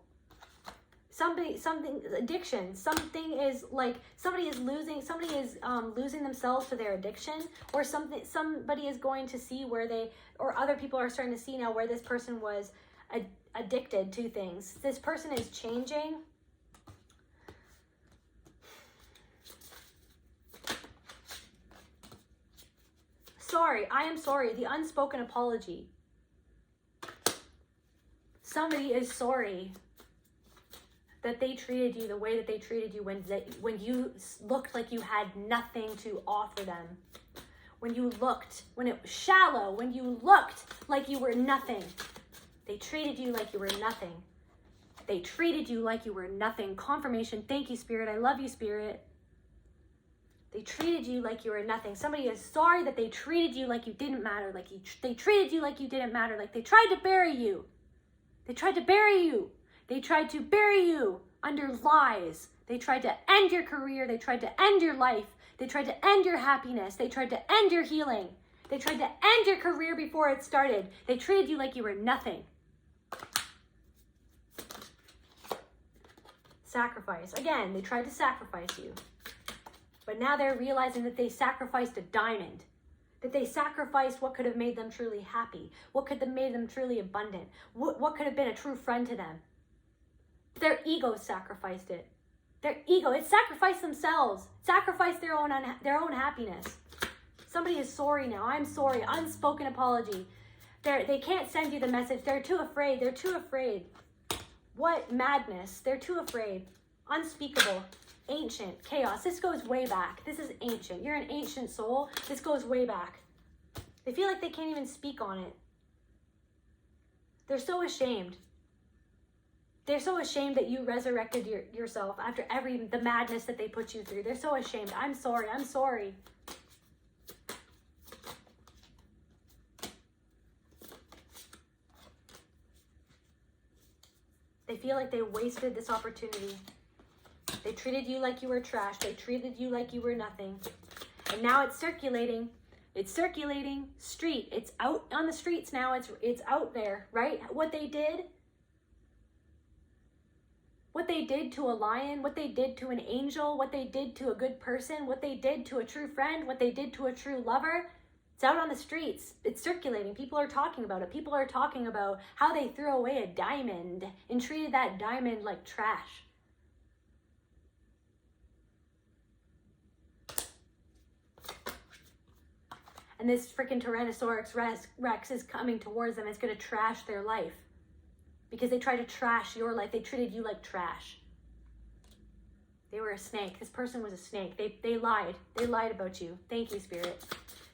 Something addiction. Somebody is losing themselves to their addiction, or somebody is going to see or other people are starting to see now where this person was addicted to things. This person is changing. Sorry, I am sorry. The unspoken apology. Somebody is sorry that they treated you the way that they treated you when you looked like you had nothing to offer them. When it was shallow, when you looked like you were nothing. They treated you like you were nothing. They treated you like you were nothing. Confirmation. Thank you, Spirit. I love you, Spirit. They treated you like you were nothing. Somebody is sorry that they treated you like you didn't matter. They treated you like you didn't matter. Like they tried to bury you. They tried to bury you. They tried to bury you under lies. They tried to end your career. They tried to end your life. They tried to end your happiness. They tried to end your healing. They tried to end your career before it started. They treated you like you were nothing. Sacrifice. Again, they tried to sacrifice you. But now they're realizing that they sacrificed a diamond. That they sacrificed what could have made them truly happy. What could have made them truly abundant. What could have been a true friend to them. Their ego sacrificed it. Their ego, it sacrificed themselves. Sacrificed their own happiness. Somebody is sorry now. I'm sorry. Unspoken apology. They can't send you the message. They're too afraid. They're too afraid. What madness. They're too afraid. Unspeakable. Ancient. Chaos. This goes way back. This is ancient. You're an ancient soul. This goes way back. They feel like they can't even speak on it. They're so ashamed. They're so ashamed that you resurrected yourself after the madness that they put you through. They're so ashamed. I'm sorry. I'm sorry. They feel like they wasted this opportunity. They treated you like you were trash. They treated you like you were nothing. And now it's circulating. It's circulating. Street. It's out on the streets now. It's out there, right? What they did to a lion, what they did to an angel, what they did to a good person, what they did to a true friend, what they did to a true lover. It's out on the streets. It's circulating. People are talking about it. People are talking about how they threw away a diamond and treated that diamond like trash. And this freaking Tyrannosaurus Rex is coming towards them. It's going to trash their life. Because they tried to trash your life. They treated you like trash. They were a snake. This person was a snake. They lied. They lied about you. Thank you, Spirit.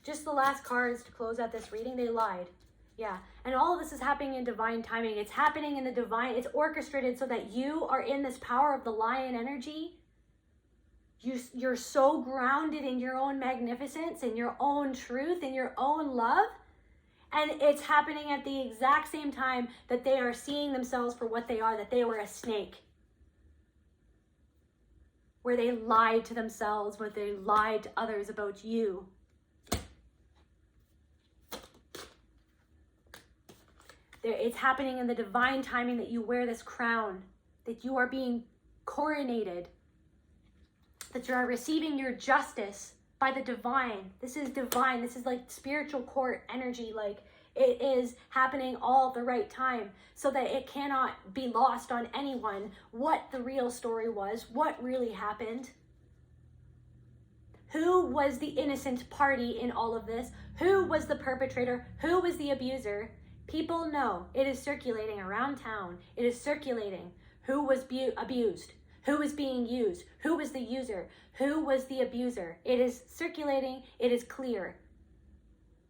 Just the last cards to close out this reading. They lied. Yeah. And all of this is happening in divine timing. It's happening in the divine. It's orchestrated so that you are in this power of the lion energy. You're so grounded in your own magnificence, in your own truth, in your own love. And it's happening at the exact same time that they are seeing themselves for what they are, that they were a snake. Where they lied to themselves, where they lied to others about you. It's happening in the divine timing that you wear this crown, that you are being coronated, that you are receiving your justice by the divine. This is divine. This is like spiritual court energy. Like, it is happening all at the right time so that it cannot be lost on anyone what the real story was, what really happened. Who was the innocent party in all of this? Who was the perpetrator? Who was the abuser? People know. It is circulating around town. It is circulating. Who was abused? Who was being used? Who was the user? Who was the abuser? It is circulating. It is clear.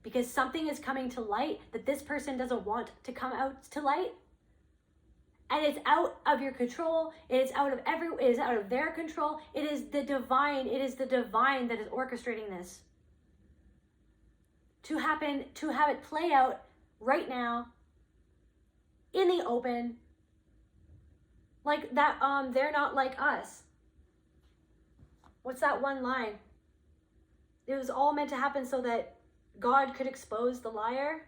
Because something is coming to light that this person doesn't want to come out to light. And it's out of your control. It is out of their control. It is the divine. It is the divine that is orchestrating this. To have it play out right now in the open. Like that, they're not like us. What's that one line? It was all meant to happen so that God could expose the liar.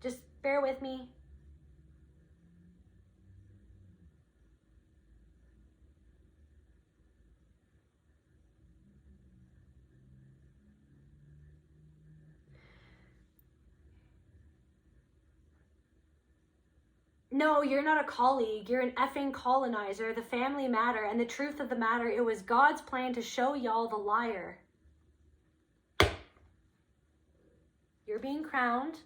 Just bear with me. No, you're not a colleague. You're an effing colonizer. The family matter. And the truth of the matter, it was God's plan to show y'all the liar. You're being crowned.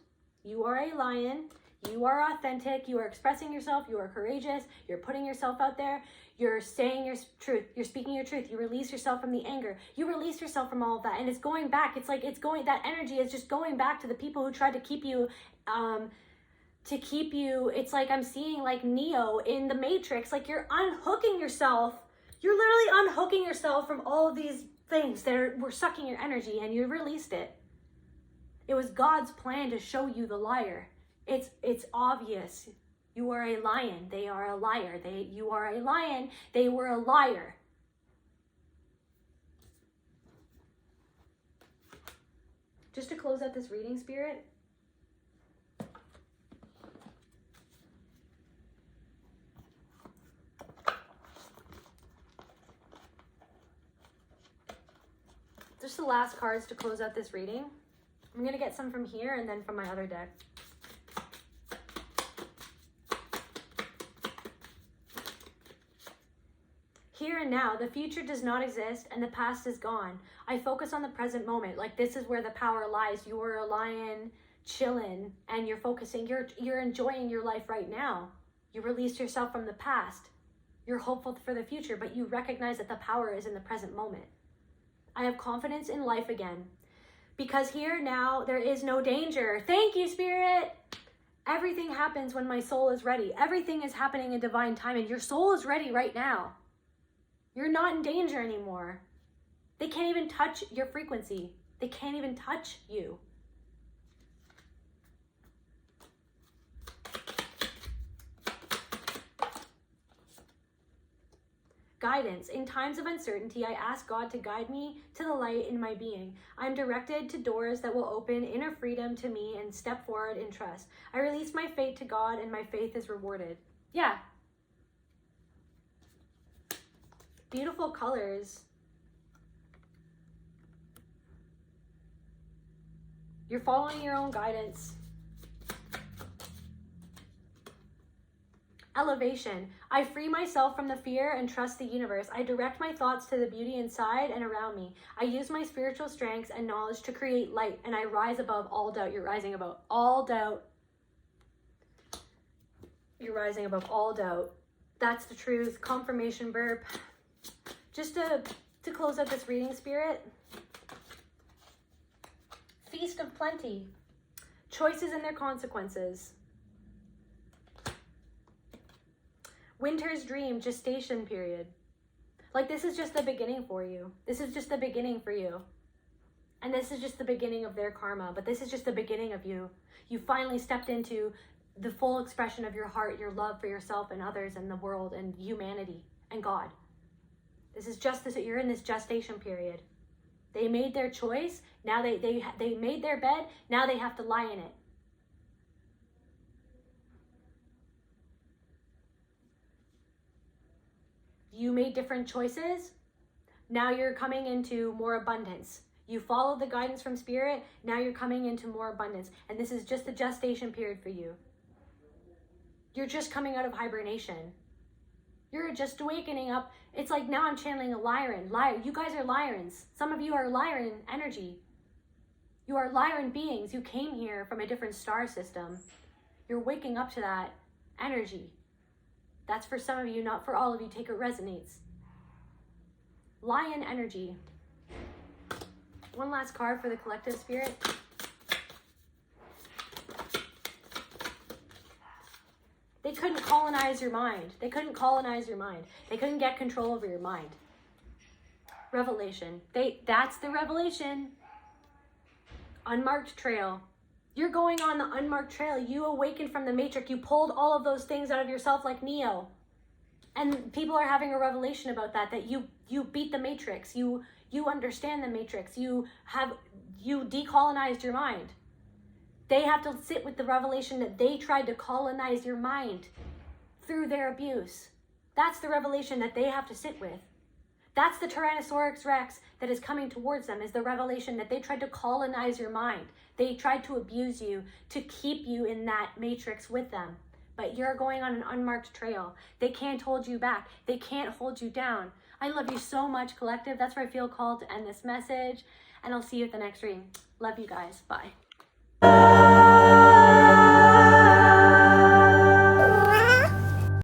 You are a lion. You are authentic. You are expressing yourself. You are courageous. You're putting yourself out there. You're saying your truth. You're speaking your truth. You release yourself from the anger. You release yourself from all of that. And it's going back. It's like that energy is just going back to the people who tried to keep you, it's like I'm seeing like Neo in the Matrix. Like, you're unhooking yourself. You're literally unhooking yourself from all of these things that were sucking your energy, and you released it. It was God's plan to show you the liar. It's obvious. You are a lion. They are a liar. You are a lion. They were a liar. Just to close out this reading, Spirit. Just the last cards to close out this reading. I'm going to get some from here and then from my other deck. Here and now, the future does not exist and the past is gone. I focus on the present moment. Like, this is where the power lies. You are a lion chilling and you're focusing. You're enjoying your life right now. You released yourself from the past. You're hopeful for the future, but you recognize that the power is in the present moment. I have confidence in life again. Because here now, there is no danger. Thank you, Spirit. Everything happens when my soul is ready. Everything is happening in divine time, and your soul is ready right now. You're not in danger anymore. They can't even touch your frequency. They can't even touch you. Guidance. In times of uncertainty, I ask God to guide me to the light in my being. I'm directed to doors that will open inner freedom to me and step forward in trust. I release my fate to God and my faith is rewarded. Yeah. Beautiful colors. You're following your own guidance. Elevation. I free myself from the fear and trust the universe. I direct my thoughts to the beauty inside and around me. I use my spiritual strengths and knowledge to create light, and I rise above all doubt. You're rising above all doubt. You're rising above all doubt. That's the truth. Confirmation burp. Just to close out this reading, Spirit. Feast of plenty. Choices and their consequences. Winter's dream, gestation period. Like, this is just the beginning for you. This is just the beginning for you. And this is just the beginning of their karma. But this is just the beginning of you. You finally stepped into the full expression of your heart, your love for yourself and others and the world and humanity and God. This is just this. You're in this gestation period. They made their choice. Now they made their bed. Now they have to lie in it. You made different choices. Now you're coming into more abundance. You followed the guidance from Spirit. Now you're coming into more abundance. And this is just the gestation period for you. You're just coming out of hibernation. You're just awakening up. It's like now I'm channeling a Lyran. You guys are Lyrans. Some of you are Lyran energy. You are Lyran beings who came here from a different star system. You're waking up to that energy. That's for some of you, not for all of you. Take it resonates. Lion energy. One last card for the collective, Spirit. They couldn't colonize your mind. They couldn't colonize your mind. They couldn't get control over your mind. Revelation. That's the revelation. Unmarked trail. You're going on the unmarked trail. You awakened from the matrix. You pulled all of those things out of yourself like Neo. And people are having a revelation about that you beat the matrix. You understand the matrix. You decolonized your mind. They have to sit with the revelation that they tried to colonize your mind through their abuse. That's the revelation that they have to sit with. That's the Tyrannosaurus Rex that is coming towards them, is the revelation that they tried to colonize your mind. They tried to abuse you to keep you in that matrix with them. But you're going on an unmarked trail. They can't hold you back. They can't hold you down. I love you so much, collective. That's where I feel called to end this message. And I'll see you at the next reading. Love you guys. Bye.